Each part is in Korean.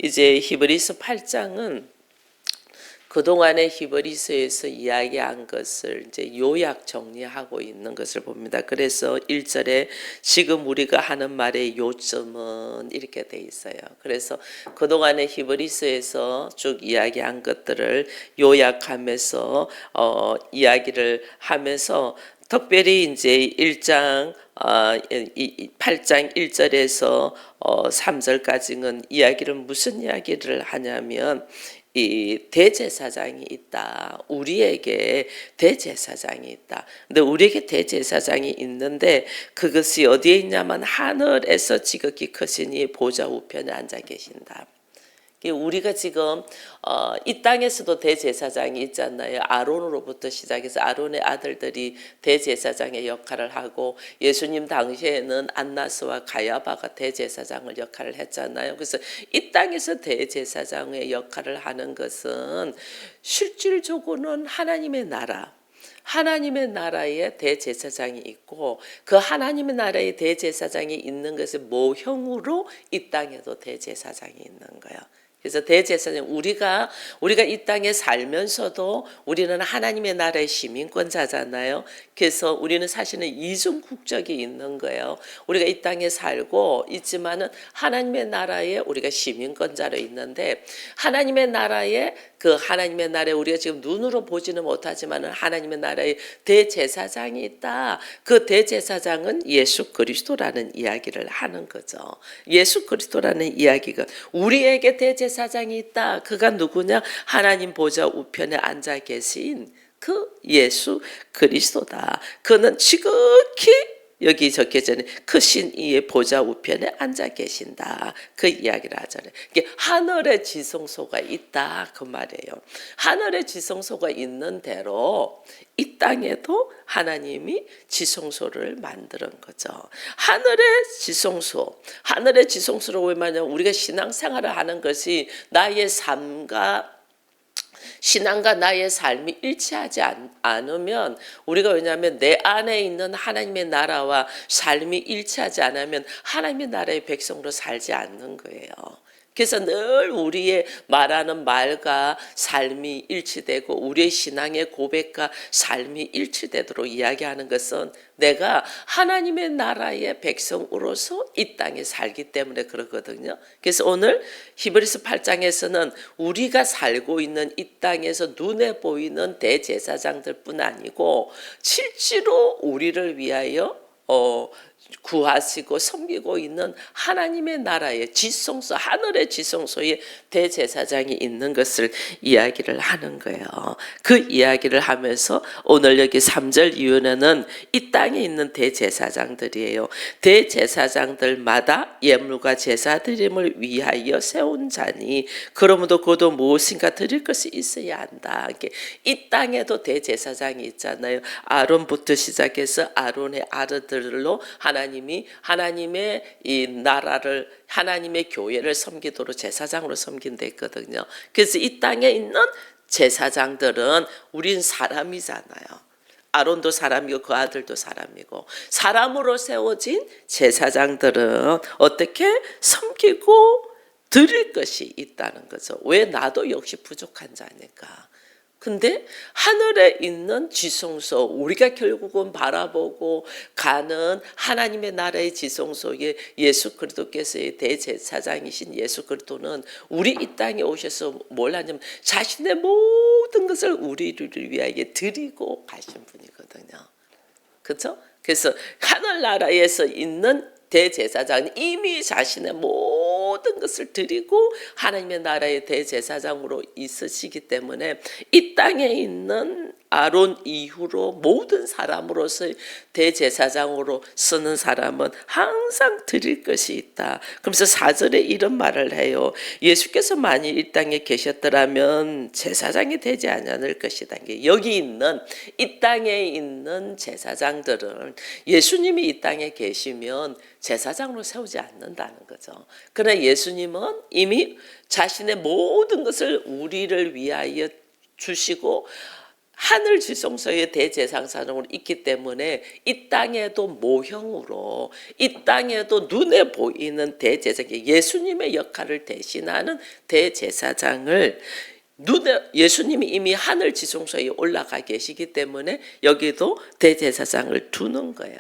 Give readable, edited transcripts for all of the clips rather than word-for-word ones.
이제 히브리서 8장은 그동안의 히브리서에서 이야기한 것을 이제 요약 정리하고 있는 것을 봅니다. 그래서 1절에 지금 우리가 하는 말의 요점은 이렇게 돼 있어요. 그래서 그동안의 히브리서에서 쭉 이야기한 것들을 요약하면서 이야기를 하면서 특별히 이제 1장 8장 1절에서 3절까지는 이야기를 무슨 이야기를 하냐면 이 대제사장이 있다. 우리에게 대제사장이 있다. 근데 우리에게 대제사장이 있는데 그것이 어디에 있냐면 하늘에서 지극히 크시니 보좌 우편에 앉아 계신다. 우리가 지금 이 땅에서도 대제사장이 있잖아요. 아론으로부터 시작해서 아론의 아들들이 대제사장의 역할을 하고 예수님 당시에는 안나스와 가야바가 대제사장을 역할을 했잖아요. 그래서 이 땅에서 대제사장의 역할을 하는 것은 실질적으로는 하나님의 나라, 하나님의 나라에 대제사장이 있고 그 하나님의 나라에 대제사장이 있는 것의 모형으로 이 땅에도 대제사장이 있는 거예요. 그래서 대제사장 우리가 이 땅에 살면서도 우리는 하나님의 나라의 시민권자잖아요. 그래서 우리는 사실은 이중 국적이 있는 거예요. 우리가 이 땅에 살고 있지만은 하나님의 나라에 우리가 시민권자로 있는데 하나님의 나라에 하나님의 나라에 우리가 지금 눈으로 보지는 못하지만은 하나님의 나라에 대제사장이 있다. 그 대제사장은 예수 그리스도라는 이야기를 하는 거죠. 예수 그리스도라는 이야기가 우리에게 대제사장이 있다. 그가 누구냐? 하나님 보좌 우편에 앉아 계신 그 예수 그리스도다. 그는 지극히 여기 적혀져 있는 크신 이의 보좌 우편에 앉아 계신다. 그 이야기를 하잖아요. 이게 하늘의 지성소가 있다 그 말이에요. 하늘의 지성소가 있는 대로 이 땅에도 하나님이 지성소를 만드는 거죠. 하늘의 지성소로 왜 말하냐면 우리가 신앙생활을 하는 것이 나의 신앙과 나의 삶이 일치하지 않으면 우리가 왜냐하면 내 안에 있는 하나님의 나라와 삶이 일치하지 않으면 하나님의 나라의 백성으로 살지 않는 거예요. 그래서 늘 우리의 말하는 말과 삶이 일치되고 우리의 신앙의 고백과 삶이 일치되도록 이야기하는 것은 내가 하나님의 나라의 백성으로서 이 땅에 살기 때문에 그렇거든요. 그래서 오늘 히브리서 8장에서는 우리가 살고 있는 이 땅에서 눈에 보이는 대제사장들뿐 아니고 실제로 우리를 위하여 구하시고 섬기고 있는 하나님의 나라의 지성소, 하늘의 지성소에 대제사장이 있는 것을 이야기를 하는 거예요. 그 이야기를 하면서 오늘 여기 3절 이후에는 이 땅에 있는 대제사장들이에요. 대제사장들마다 예물과 제사 드림을 위하여 세운 자니 그러므로 그도 무엇인가 드릴 것이 있어야 한다. 이 땅에도 대제사장이 있잖아요. 아론부터 시작해서 아론의 아들들로 하나님의 이 나라를 하나님의 교회를 섬기도록 제사장으로 섬긴다 했거든요. 그래서 이 땅에 있는 제사장들은 우린 사람이잖아요. 아론도 사람이고 그 아들도 사람이고 사람으로 세워진 제사장들은 어떻게 섬기고 드릴 것이 있다는 거죠. 왜? 나도 역시 부족한 자니까. 근데 하늘에 있는 지성소, 우리가 결국은 바라보고 가는 하나님의 나라의 지성소에 예수 그리스도께서의 대제사장이신 예수 그리스도는 우리 이 땅에 오셔서 뭘 하냐면 자신의 모든 것을 우리를 위하여 드리고 가신 분이거든요. 그렇죠? 그래서 하늘나라에서 있는 대제사장은 이미 자신의 모든 것을 드리고 하나님의 나라의 대제사장으로 있으시기 때문에 이 땅에 있는 아론 이후로 모든 사람으로서 대제사장으로 쓰는 사람은 항상 드릴 것이 있다. 그러면서 4절에 이런 말을 해요. 예수께서 만일 이 땅에 계셨더라면 제사장이 되지 않을 것이다. 여기 있는 이 땅에 있는 제사장들은 예수님이 이 땅에 계시면 제사장으로 세우지 않는다는 거죠. 그러나 예수님은 이미 자신의 모든 것을 우리를 위하여 주시고 하늘 지성소의 대제사장으로 있기 때문에 이 땅에도 모형으로, 이 땅에도 눈에 보이는 대제사장, 예수님의 역할을 대신하는 대제사장을, 예수님이 이미 하늘 지성소에 올라가 계시기 때문에 여기도 대제사장을 두는 거예요.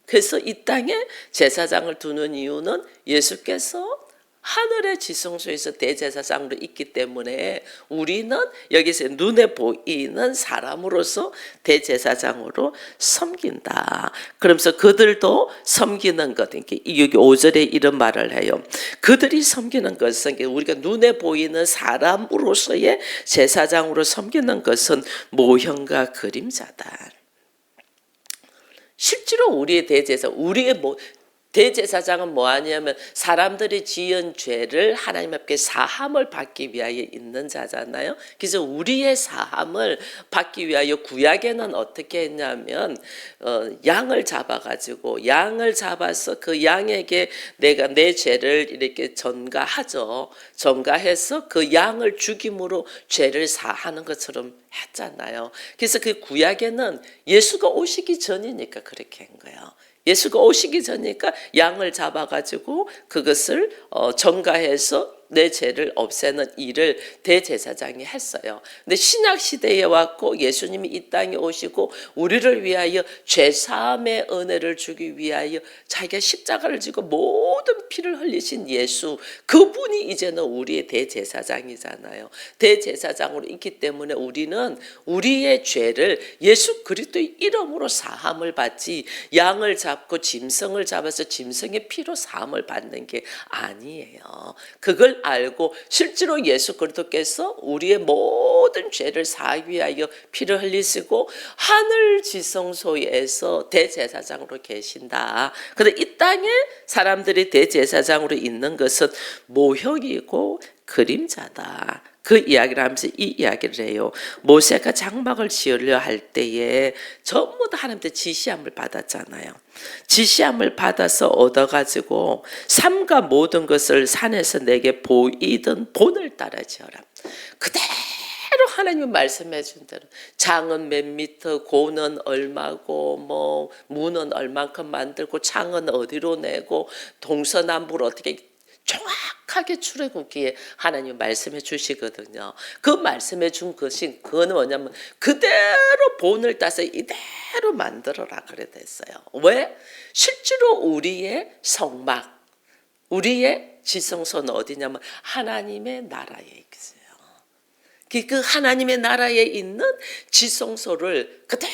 그래서 이 땅에 제사장을 두는 이유는 예수께서 하늘의 지성소에서 대제사장으로 있기 때문에 우리는 여기서 눈에 보이는 사람으로서 대제사장으로 섬긴다. 그러면서 그들도 섬기는 것, 여기 5절에 이런 말을 해요. 그들이 섬기는 것은, 우리가 눈에 보이는 사람으로서의 제사장으로 섬기는 것은 모형과 그림자다. 실제로 우리의 대제사장은 뭐 하냐면 사람들이 지은 죄를 하나님 앞에 사함을 받기 위하여 있는 자잖아요. 그래서 우리의 사함을 받기 위하여 구약에는 어떻게 했냐면 양을 잡아서 그 양에게 내가 내 죄를 이렇게 전가하죠. 전가해서 그 양을 죽임으로 죄를 사하는 것처럼 했잖아요. 그래서 그 구약에는 예수가 오시기 전이니까 그렇게 한 거예요. 예수가 오시기 전이니까 양을 잡아가지고 그것을 전가해서 내 죄를 없애는 일을 대제사장이 했어요. 근데 신약 시대에 왔고 예수님이 이 땅에 오시고 우리를 위하여 죄사함의 은혜를 주기 위하여 자기가 십자가를 지고 모든 피를 흘리신 예수, 그분이 이제는 우리의 대제사장이잖아요. 대제사장으로 있기 때문에 우리는 우리의 죄를 예수 그리스도의 이름으로 사함을 받지, 양을 잡고 짐승을 잡아서 짐승의 피로 사함을 받는 게 아니에요. 그걸 알고 실제로 예수 그리스도께서 우리의 모든 죄를 사하기 위하여 피를 흘리시고 하늘 지성소에서 대제사장으로 계신다. 그런데 이 땅에 사람들이 대제사장으로 있는 것은 모형이고 그림자다. 그 이야기를 하면서 이 이야기를 해요. 모세가 장막을 지으려 할 때에 전부 다 하나님한테 지시함을 받았잖아요. 지시함을 받아서 얻어가지고 삼가 모든 것을 산에서 내게 보이던 본을 따라 지어라. 그대로 하나님이 말씀해 준 대로 장은 몇 미터, 고는 얼마고, 뭐 문은 얼만큼 만들고, 창은 어디로 내고, 동서남북을 어떻게 정확하게 출애굽기에 하나님 말씀해 주시거든요. 그 말씀해 준 것이 그거는 뭐냐면 그대로 본을 따서 이대로 만들어라 그래 됐어요. 왜? 실제로 우리의 성막, 우리의 지성소는 어디냐면 하나님의 나라에 있어요. 그 하나님의 나라에 있는 지성소를 그대로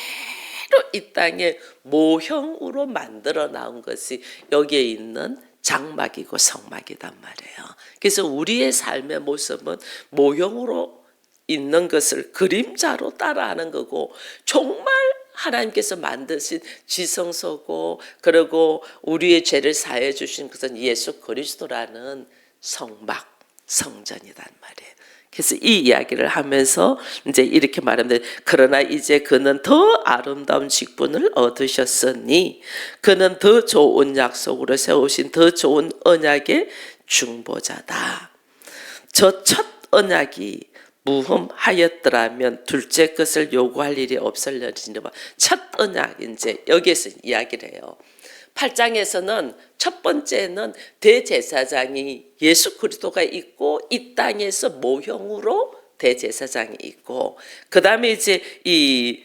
이 땅에 모형으로 만들어 나온 것이 여기에 있는 장막이고 성막이단 말이에요. 그래서 우리의 삶의 모습은 모형으로 있는 것을 그림자로 따라하는 거고, 정말 하나님께서 만드신 지성소고, 그리고 우리의 죄를 사해 주신 것은 예수 그리스도라는 성막, 성전이란 말이에요. 그래서 이 이야기를 하면서 이제 이렇게 말합니다. 그러나 이제 그는 더 아름다운 직분을 얻으셨으니 그는 더 좋은 약속으로 세우신 더 좋은 언약의 중보자다. 저 첫 언약이 무흠하였더라면 둘째 것을 요구할 일이 없을려니와. 첫 언약, 이제 여기에서 이야기를 해요. 8장에서는 첫 번째는 대제사장이 예수 그리스도가 있고 이 땅에서 모형으로 대제사장이 있고, 그 다음에 이제 이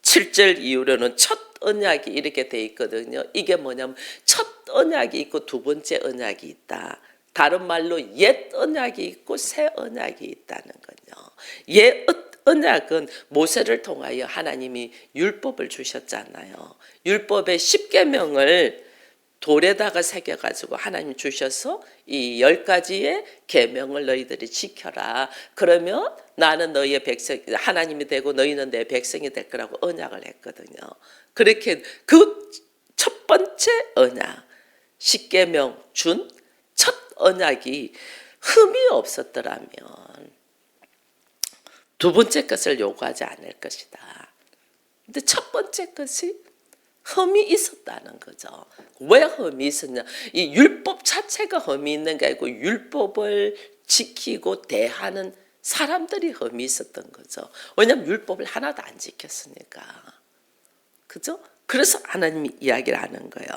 7절 이후로는 첫 언약이 이렇게 돼 있거든요. 이게 뭐냐면 첫 언약이 있고 두 번째 언약이 있다. 다른 말로 옛 언약이 있고 새 언약이 있다는 거죠. 옛 언약은 모세를 통하여 하나님이 율법을 주셨잖아요. 율법의 10계명을 돌에다가 새겨가지고 하나님 주셔서 이 10가지의 계명을 너희들이 지켜라. 그러면 나는 너희의 백성, 하나님이 되고 너희는 내 백성이 될 거라고 언약을 했거든요. 그렇게 그 첫 번째 언약, 10계명 준 첫 언약이 흠이 없었더라면 두 번째 것을 요구하지 않을 것이다. 근데 첫 번째 것이 흠이 있었다는 거죠. 왜 흠이 있었냐? 이 율법 자체가 흠이 있는 게 아니고 율법을 지키고 대하는 사람들이 흠이 있었던 거죠. 왜냐하면 율법을 하나도 안 지켰으니까. 그죠? 그래서 하나님이 이야기를 하는 거예요.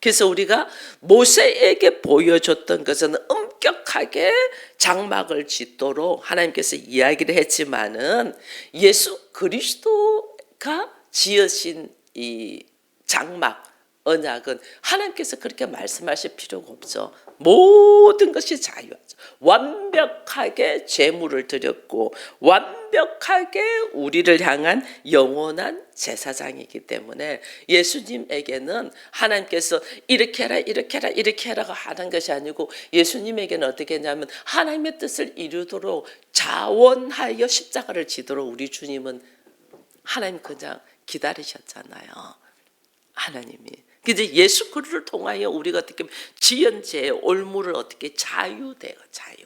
그래서 우리가 모세에게 보여줬던 것은 엄격하게 장막을 짓도록 하나님께서 이야기를 했지만은 예수 그리스도가 지으신 이 장막 언약은 하나님께서 그렇게 말씀하실 필요가 없죠. 모든 것이 자유하죠. 완벽하게 제물을 드렸고 완벽하게 우리를 향한 영원한 제사장이기 때문에 예수님에게는 하나님께서 이렇게 해라 이렇게 해라 이렇게 해라 하는 것이 아니고 예수님에게는 어떻게 했냐면 하나님의 뜻을 이루도록 자원하여 십자가를 지도록 우리 주님은 하나님 그냥 기다리셨잖아요. 하나님이. 이제 예수 그리스도를 통하여 우리가 어떻게 지은 죄의 올무를 어떻게 자유돼요. 자유.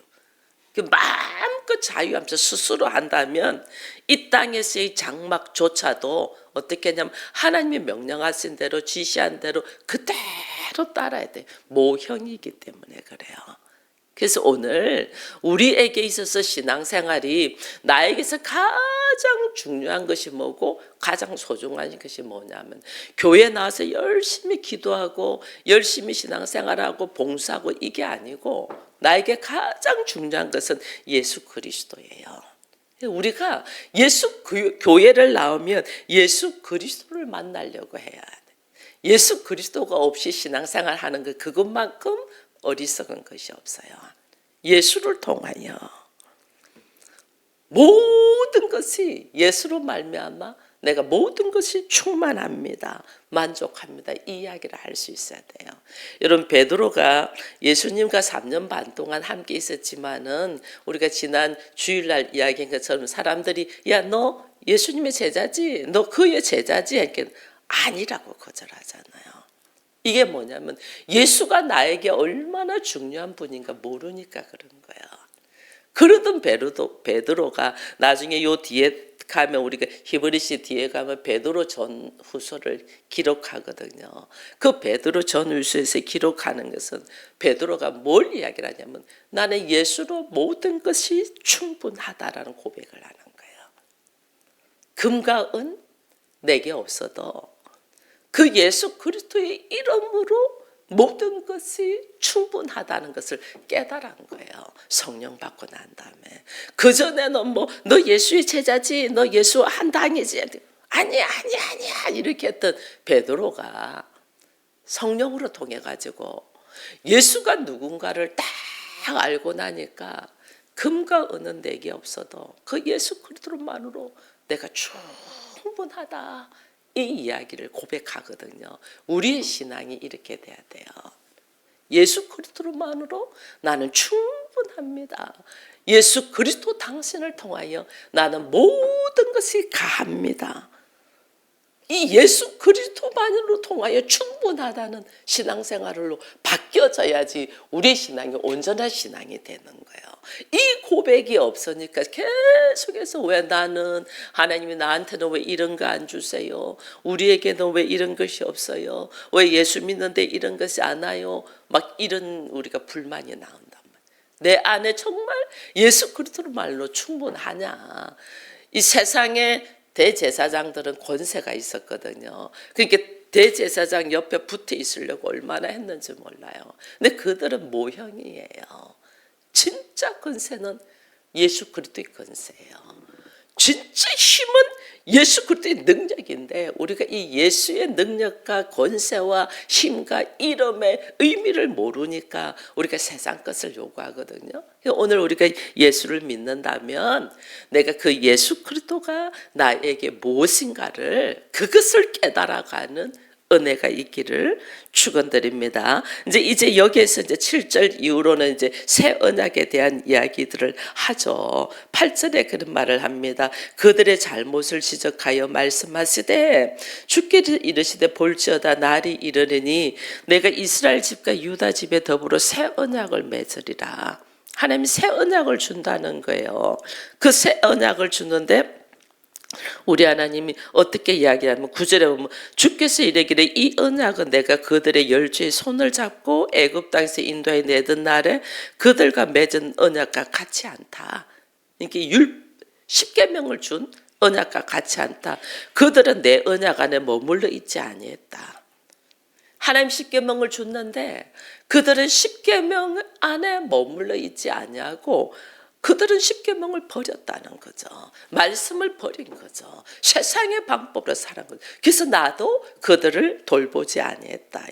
마음껏 자유하면서 스스로 한다면 이 땅에서의 장막조차도 어떻게 하냐면 하나님이 명령하신 대로 지시한 대로 그대로 따라야 돼. 모형이기 때문에 그래요. 그래서 오늘 우리에게 있어서 신앙생활이 나에게서 가장 중요한 것이 뭐고 가장 소중한 것이 뭐냐면 교회 나와서 열심히 기도하고 열심히 신앙생활하고 봉사하고 이게 아니고 나에게 가장 중요한 것은 예수 그리스도예요. 우리가 교회를 나오면 예수 그리스도를 만나려고 해야 돼. 예수 그리스도가 없이 신앙생활 하는 것 그것만큼 어리석은 것이 없어요. 예수를 통하여 모든 것이 예수로 말미암아 내가 모든 것이 충만합니다. 만족합니다. 이 이야기를 할 수 있어야 돼요. 여러분 베드로가 예수님과 3년 반 동안 함께 있었지만은 우리가 지난 주일날 이야기한 것처럼 사람들이 야 너 예수님의 제자지? 너 그의 제자지? 이렇게 아니라고 거절하잖아요. 이게 뭐냐면 예수가 나에게 얼마나 중요한 분인가 모르니까 그런 거예요. 그러던 베드로가 나중에 요 뒤에 가면 우리가 히브리서 뒤에 가면 베드로 전후서를 기록하거든요. 그 베드로 전후서에서 기록하는 것은 베드로가 뭘 이야기를 하냐면 나는 예수로 모든 것이 충분하다라는 고백을 하는 거예요. 금과 은 내게 없어도 그 예수 그리스도의 이름으로 모든 것이 충분하다는 것을 깨달은 거예요. 성령 받고 난 다음에. 그전에는 너 예수의 제자지, 너 예수 한 당이지. 아니야 이렇게 했던 베드로가 성령으로 통해 가지고 예수가 누군가를 딱 알고 나니까 금과 은은 내게 없어도 그 예수 그리스도만으로 내가 충분하다. 이 이야기를 고백하거든요. 우리의 신앙이 이렇게 돼야 돼요. 예수 그리스도만으로 나는 충분합니다. 예수 그리스도 당신을 통하여 나는 모든 것이 가합니다. 이 예수 그리스도만으로 통하여 충분하다는 신앙생활로 바뀌어져야지 우리의 신앙이 온전한 신앙이 되는 거예요. 이 고백이 없으니까 계속해서 왜 나는 하나님이 나한테는 왜 이런 거 안 주세요? 우리에게는 왜 이런 것이 없어요? 왜 예수 믿는데 이런 것이 안 와요? 막 이런 우리가 불만이 나온단 말이에요. 내 안에 정말 예수 그리스도 말로 충분하냐? 이 세상에 대제사장들은 권세가 있었거든요. 그러니까 대제사장 옆에 붙어 있으려고 얼마나 했는지 몰라요. 근데 그들은 모형이에요. 진짜 권세는 예수 그리스도의 권세예요. 진짜 힘은 예수 그리스도의 능력인데 우리가 이 예수의 능력과 권세와 힘과 이름의 의미를 모르니까 우리가 세상 것을 요구하거든요. 오늘 우리가 예수를 믿는다면 내가 그 예수 그리스도가 나에게 무엇인가를 그것을 깨달아가는 은혜가 있기를 축원드립니다. 이제 여기에서 이제 7절 이후로는 이제 새 언약에 대한 이야기들을 하죠. 8절에 그런 말을 합니다. 그들의 잘못을 지적하여 말씀하시되 주께 이르시되 볼지어다 날이 이르리니 내가 이스라엘 집과 유다 집에 더불어 새 언약을 맺으리라. 하나님이 새 언약을 준다는 거예요. 그 새 언약을 주는데 우리 하나님이 어떻게 이야기하면 9절에 보면 주께서 이르기를 이 언약은 내가 그들의 열조의 손을 잡고 애굽 땅에서 인도해 내던 날에 그들과 맺은 언약과 같지 않다. 이렇게 십계명을 준 언약과 같이 않다. 그들은 내 언약 안에 머물러 있지 아니했다. 하나님 십계명을 줬는데 그들은 십계명 안에 머물러 있지 아니하고 그들은 십계명을 버렸다는 거죠. 말씀을 버린 거죠. 세상의 방법으로 살은 거죠. 그래서 나도 그들을 돌보지 아니했다.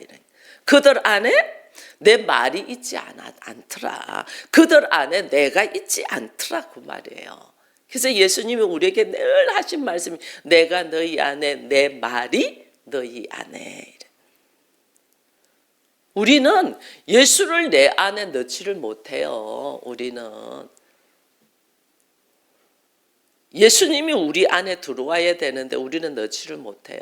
그들 안에 내 말이 있지 않더라. 그들 안에 내가 있지 않더라 그 말이에요. 그래서 예수님이 우리에게 늘 하신 말씀이 내가 너희 안에 내 말이 너희 안에. 우리는 예수를 내 안에 넣지를 못해요. 우리는 예수님이 우리 안에 들어와야 되는데 우리는 넣지를 못해요.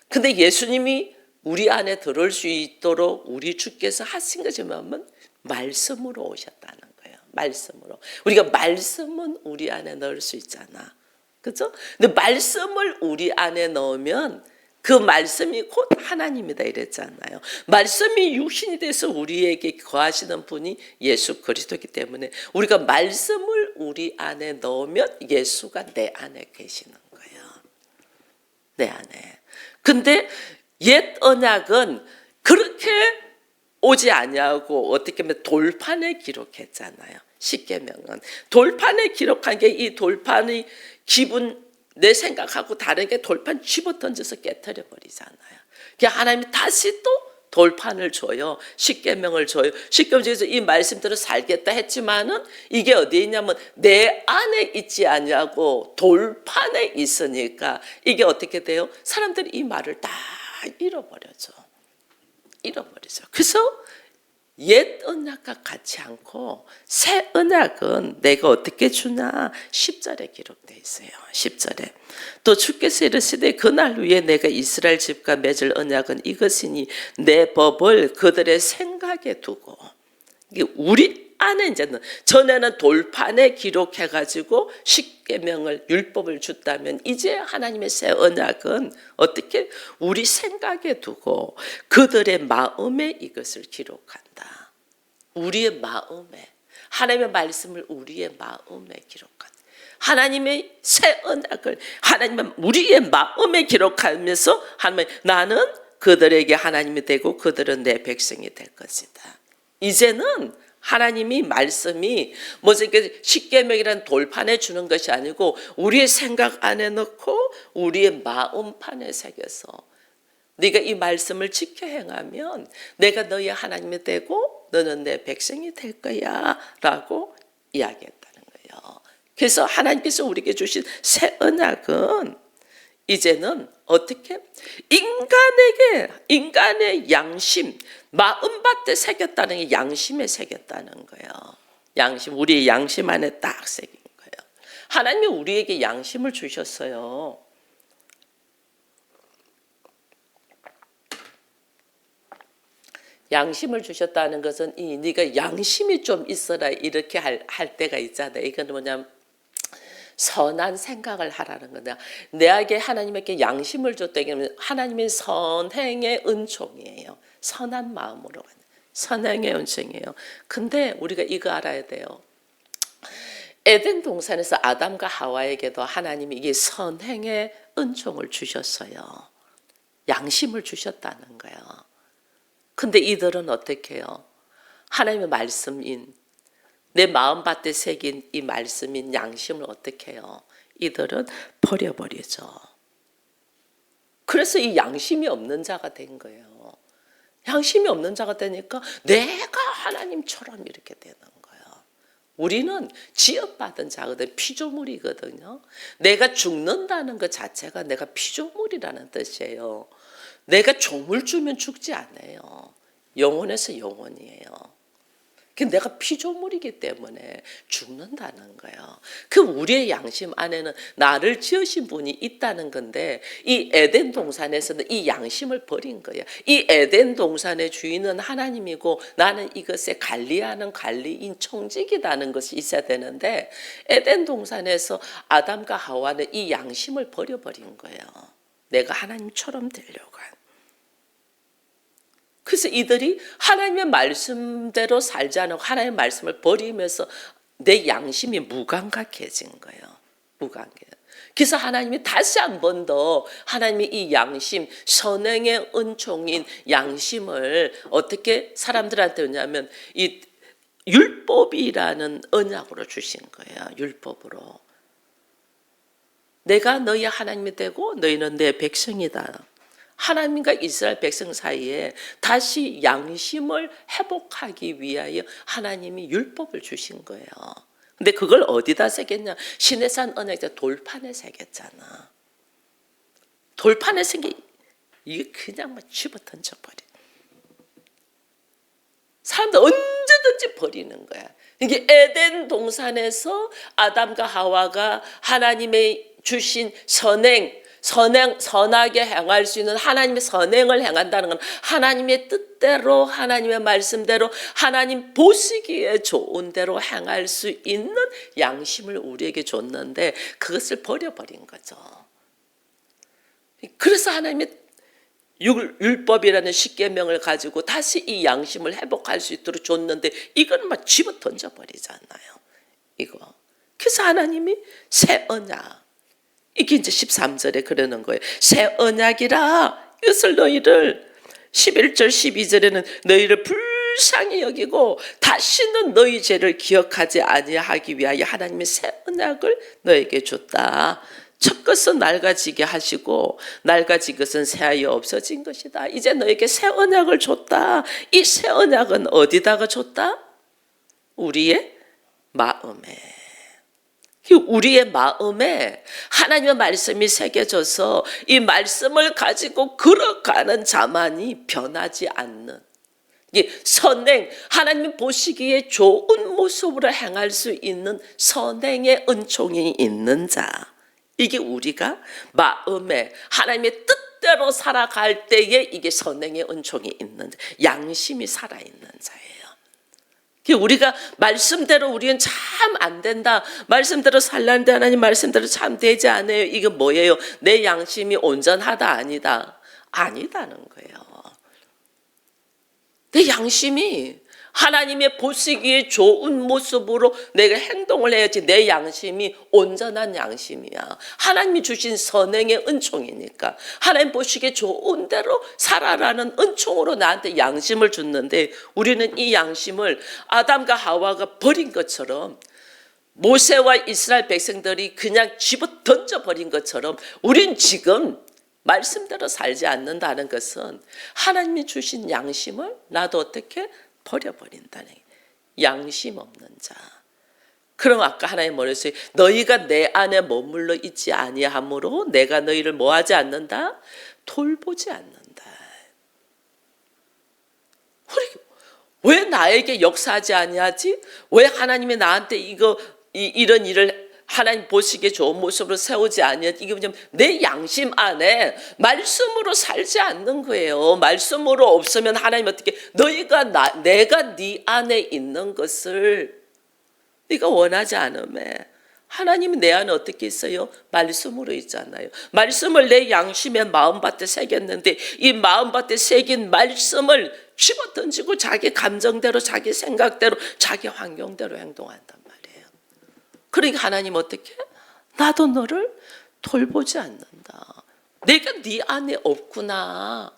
근데 예수님이 우리 안에 들어올 수 있도록 우리 주께서 하신 것이 뭐냐면 말씀으로 오셨다는 거예요. 말씀으로. 우리가 말씀은 우리 안에 넣을 수 있잖아. 그렇죠? 근데 말씀을 우리 안에 넣으면 그 말씀이 곧 하나님이다 이랬잖아요. 말씀이 육신이 돼서 우리에게 거하시는 분이 예수 그리스도이기 때문에 우리가 말씀을 우리 안에 넣으면 예수가 내 안에 계시는 거예요. 내 안에. 근데 옛 언약은 그렇게 오지 아니하고 어떻게 보면 돌판에 기록했잖아요. 십계명은 돌판에 기록한 게 이 돌판이 기분 내 생각하고 다르게 돌판 집어 던져서 깨뜨려 버리잖아요. 그러니까 하나님이 다시 또 돌판을 줘요. 십계명을 줘요. 십계명 중에서 이 말씀대로 살겠다 했지만은 이게 어디에 있냐면 내 안에 있지 않냐고 돌판에 있으니까 이게 어떻게 돼요? 사람들이 이 말을 다 잃어버리죠. 그래서 옛 언약과 같이 않고 새 언약은 내가 어떻게 주냐 10절에 기록되어 있어요. 10절에 또 주께서 이르시되 그날 위에 내가 이스라엘 집과 맺을 언약은 이것이니 내 법을 그들의 생각에 두고 이게 우리 안에 이제는 전에는 돌판에 기록해가지고 십계명을 율법을 줬다면 이제 하나님의 새 언약은 어떻게 우리 생각에 두고 그들의 마음에 이것을 기록한다. 우리의 마음에 하나님의 말씀을 우리의 마음에 기록한다. 하나님의 새 언약을 하나님의 우리의 마음에 기록하면서 하나님 나는 그들에게 하나님이 되고 그들은 내 백성이 될 것이다. 이제는 하나님이 말씀이 이렇게 십계명이라는 돌판에 주는 것이 아니고 우리의 생각 안에 넣고 우리의 마음판에 새겨서 네가 이 말씀을 지켜 행하면 내가 너희 하나님이 되고 너는 내 백성이 될 거야 라고 이야기했다는 거예요. 그래서 하나님께서 우리에게 주신 새 언약은 이제는 어떻게 인간의 양심 마음밭에 새겼다는 게 양심에 새겼다는 거예요. 양심 우리의 양심 안에 딱 새긴 거예요. 하나님이 우리에게 양심을 주셨어요. 양심을 주셨다는 것은 네가 양심이 좀 있어라 이렇게 할 때가 있잖아요. 이건 뭐냐면 선한 생각을 하라는 거다. 내게 하나님께 양심을 줬다는 게 하나님의 선행의 은총이에요. 선한 마음으로 선행의 은총이에요. 근데 우리가 이거 알아야 돼요. 에덴 동산에서 아담과 하와에게도 하나님이 이게 선행의 은총을 주셨어요. 양심을 주셨다는 거예요. 근데 이들은 어떻게 해요? 하나님의 말씀인 내 마음밭에 새긴 이 말씀인 양심을 어떻게 해요? 이들은 버려버리죠. 그래서 이 양심이 없는 자가 된 거예요. 양심이 없는 자가 되니까 내가 하나님처럼 이렇게 되는 거예요. 우리는 지업받은 자거든 피조물이거든요. 내가 죽는다는 것 자체가 내가 피조물이라는 뜻이에요. 내가 종을 주면 죽지 않아요. 영혼에서 영혼이에요. 내가 피조물이기 때문에 죽는다는 거예요. 우리의 양심 안에는 나를 지으신 분이 있다는 건데 이 에덴 동산에서는 이 양심을 버린 거예요. 이 에덴 동산의 주인은 하나님이고 나는 이것에 관리하는 관리인 청직이라는 것이 있어야 되는데 에덴 동산에서 아담과 하와는 이 양심을 버려버린 거예요. 내가 하나님처럼 되려고 한. 그래서 이들이 하나님의 말씀대로 살지 않고 하나님의 말씀을 버리면서 내 양심이 무감각해진 거예요. 무감각. 그래서 하나님이 다시 한 번 더 하나님이 이 양심, 선행의 은총인 양심을 어떻게 사람들한테 오냐면 이 율법이라는 언약으로 주신 거예요. 율법으로. 내가 너희 하나님이 되고 너희는 내 백성이다. 하나님과 이스라엘 백성 사이에 다시 양심을 회복하기 위하여 하나님이 율법을 주신 거예요. 근데 그걸 어디다 새겼냐? 시내산 언약의 돌판에 새겼잖아. 돌판에 새기 이게 그냥 막 집어 던져버려. 사람들 언제든지 버리는 거야. 이게 에덴 동산에서 아담과 하와가 하나님의 주신 선하게 행할 수 있는 하나님의 선행을 행한다는 건 하나님의 뜻대로 하나님의 말씀대로 하나님 보시기에 좋은 대로 행할 수 있는 양심을 우리에게 줬는데 그것을 버려버린 거죠. 그래서 하나님의 율법이라는 십계명을 가지고 다시 이 양심을 회복할 수 있도록 줬는데 이건 막 집어 던져버리잖아요. 이거. 그래서 하나님이 새 언약. 이게 이제 13절에 그러는 거예요. 새 언약이라 이것을 너희를 11절 12절에는 너희를 불쌍히 여기고 다시는 너희 죄를 기억하지 아니하기 위하여 하나님의 새 언약을 너에게 줬다. 첫 것은 낡아지게 하시고 낡아진 것은 새하여 없어진 것이다. 이제 너에게 새 언약을 줬다. 이 새 언약은 어디다가 줬다? 우리의 마음에. 우리의 마음에 하나님의 말씀이 새겨져서 이 말씀을 가지고 걸어가는 자만이 변하지 않는 선행, 하나님 보시기에 좋은 모습으로 행할 수 있는 선행의 은총이 있는 자. 이게 우리가 마음에 하나님의 뜻대로 살아갈 때에 이게 선행의 은총이 있는 자, 양심이 살아있는 자예요. 우리가 말씀대로 우리는 참 안 된다. 말씀대로 살라는데 하나님 말씀대로 참 되지 않아요. 이게 뭐예요? 내 양심이 온전하다 아니다. 아니다는 거예요. 내 양심이 하나님의 보시기에 좋은 모습으로 내가 행동을 해야지 내 양심이 온전한 양심이야. 하나님이 주신 선행의 은총이니까 하나님 보시기에 좋은 대로 살아라는 은총으로 나한테 양심을 줬는데 우리는 이 양심을 아담과 하와가 버린 것처럼 모세와 이스라엘 백성들이 그냥 집어 던져버린 것처럼 우린 지금 말씀대로 살지 않는다는 것은 하나님이 주신 양심을 나도 어떻게 버려버린다는 양심 없는 자. 그럼 아까 하나님 뭐랬어요? 너희가 내 안에 머물러 있지 아니하므로 내가 너희를 뭐하지 않는다? 돌보지 않는다. 왜 나에게 역사하지 아니하지? 왜 하나님이 나한테 이런 일을 하나님 보시기에 좋은 모습으로 세우지 아니하지? 이게 뭐냐면 내 양심 안에 말씀으로 살지 않는 거예요. 말씀으로 없으면 하나님 어떻게 내가 네 안에 있는 것을 네가 원하지 않으면 하나님이 내 안에 어떻게 있어요? 말씀으로 있잖아요. 말씀을 내 양심의 마음밭에 새겼는데 이 마음밭에 새긴 말씀을 집어던지고 자기 감정대로 자기 생각대로 자기 환경대로 행동한단 말이에요. 그러니까 하나님 어떻게? 나도 너를 돌보지 않는다. 내가 네 안에 없구나.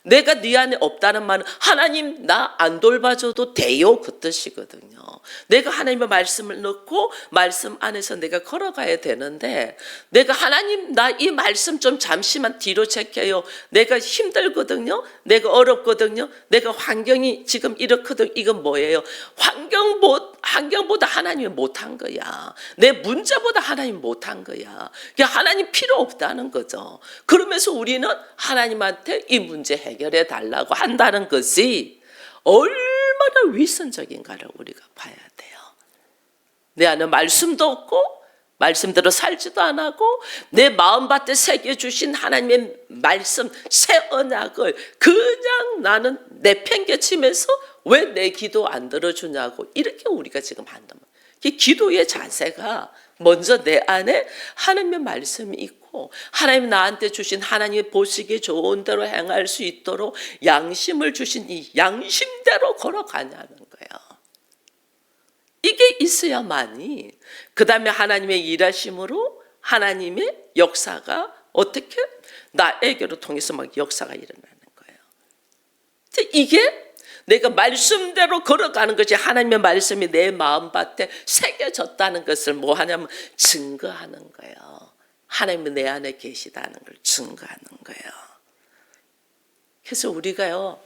내가 네 안에 없다는 말은 하나님 나 안 돌봐줘도 돼요 그 뜻이거든요. 내가 하나님의 말씀을 넣고 말씀 안에서 내가 걸어가야 되는데 내가 하나님 나 이 말씀 좀 잠시만 뒤로 제껴요. 내가 힘들거든요. 내가 어렵거든요. 내가 환경이 지금 이렇거든. 이건 뭐예요? 환경보다 하나님이 못한 거야. 내 문제보다 하나님 못한 거야. 그러니까 하나님 필요 없다는 거죠. 그러면서 우리는 하나님한테 이 문제 해결해 달라고 한다는 것이 얼마나 위선적인가를 우리가 봐야 돼요. 내 안에 말씀도 없고 말씀대로 살지도 안 하고 내 마음밭에 새겨주신 하나님의 말씀 새 언약을 그냥 나는 내팽개치면서 왜 내 기도 안 들어주냐고 이렇게 우리가 지금 한단 말이에요. 기도의 자세가 먼저 내 안에 하나님의 말씀이 있고 하나님 나한테 주신 하나님의 보시기에 좋은 대로 행할 수 있도록 양심을 주신 이 양심대로 걸어가냐는 거예요. 이게 있어야만이 그 다음에 하나님의 일하심으로 하나님의 역사가 어떻게 나에게로 통해서 막 역사가 일어나는 거예요. 이게 내가 말씀대로 걸어가는 것이 하나님의 말씀이 내 마음밭에 새겨졌다는 것을 뭐 하냐면 증거하는 거예요. 하나님이 내 안에 계시다는 걸 증거하는 거예요. 그래서 우리가요,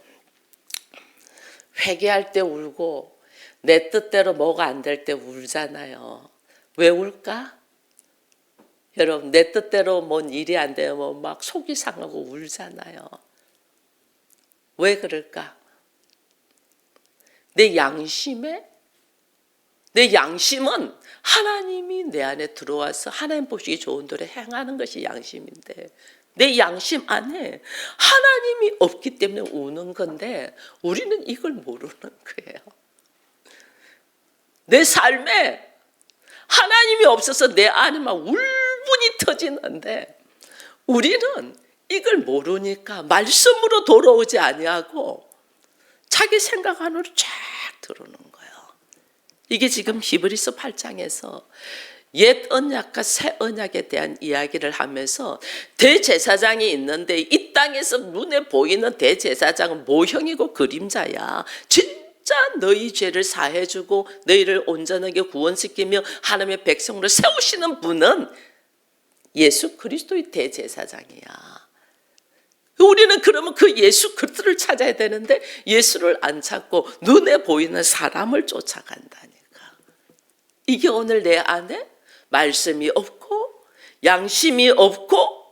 회개할 때 울고 내 뜻대로 뭐가 안 될 때 울잖아요. 왜 울까? 여러분, 내 뜻대로 뭔 일이 안 되면 막 속이 상하고 울잖아요. 왜 그럴까? 내 양심은 하나님이 내 안에 들어와서 하나님 보시기 좋은 대로 행하는 것이 양심인데, 내 양심 안에 하나님이 없기 때문에 우는 건데 우리는 이걸 모르는 거예요. 내 삶에 하나님이 없어서 내 안에 막 울분이 터지는데 우리는 이걸 모르니까 말씀으로 돌아오지 아니하고 자기 생각 안으로 쫙 들어오는 거예요. 이게 지금 히브리서 8장에서 옛 언약과 새 언약에 대한 이야기를 하면서 대제사장이 있는데 이 땅에서 눈에 보이는 대제사장은 모형이고 그림자야. 진짜 너희 죄를 사해주고 너희를 온전하게 구원시키며 하나님의 백성으로 세우시는 분은 예수 그리스도의 대제사장이야. 우리는 그러면 그 예수 그리스도를 찾아야 되는데 예수를 안 찾고 눈에 보이는 사람을 쫓아간다니까. 이게 오늘 내 안에 말씀이 없고 양심이 없고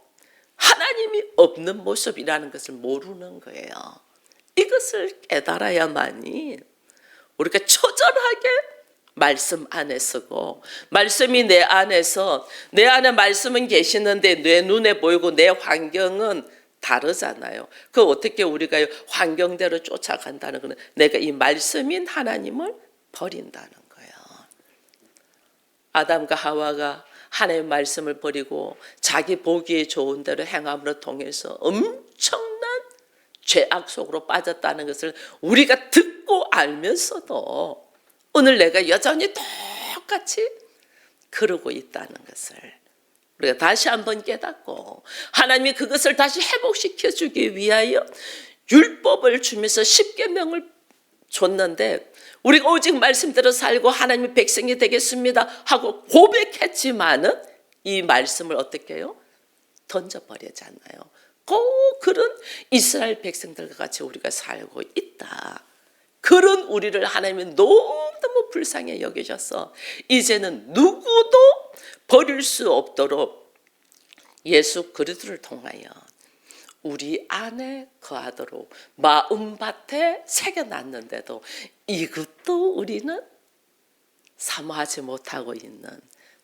하나님이 없는 모습이라는 것을 모르는 거예요. 이것을 깨달아야만이 우리가 처절하게 말씀 안에 서고, 말씀이 내 안에서, 내 안에 말씀은 계시는데 내 눈에 보이고 내 환경은 다르잖아요. 그 어떻게 우리가 환경대로 쫓아간다는 것은 내가 이 말씀인 하나님을 버린다는 거예요. 아담과 하와가 하나님의 말씀을 버리고 자기 보기에 좋은 대로 행함으로 통해서 엄청난 죄악 속으로 빠졌다는 것을 우리가 듣고 알면서도 오늘 내가 여전히 똑같이 그러고 있다는 것을 우리가 다시 한번 깨닫고, 하나님이 그것을 다시 회복시켜 주기 위하여 율법을 주면서 10계명을 줬는데 우리가 오직 말씀대로 살고 하나님의 백성이 되겠습니다 하고 고백했지만은 이 말씀을 어떻게 해요? 던져버리잖아요. 꼭 그런 이스라엘 백성들과 같이 우리가 살고 있다. 그런 우리를 하나님은 너무너무 불쌍히 여기셔서 이제는 누구도 버릴 수 없도록 예수 그리스도를 통하여 우리 안에 거하도록 마음밭에 새겨놨는데도 이것도 우리는 사모하지 못하고 있는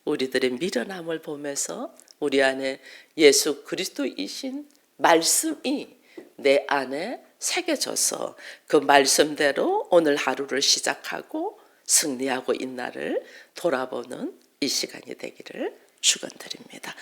우리들의 미련함을 보면서 우리 안에 예수 그리스도이신 말씀이 내 안에 새겨져서 그 말씀대로 오늘 하루를 시작하고 승리하고 있나를 돌아보는 이 시간이 되기를 축원드립니다.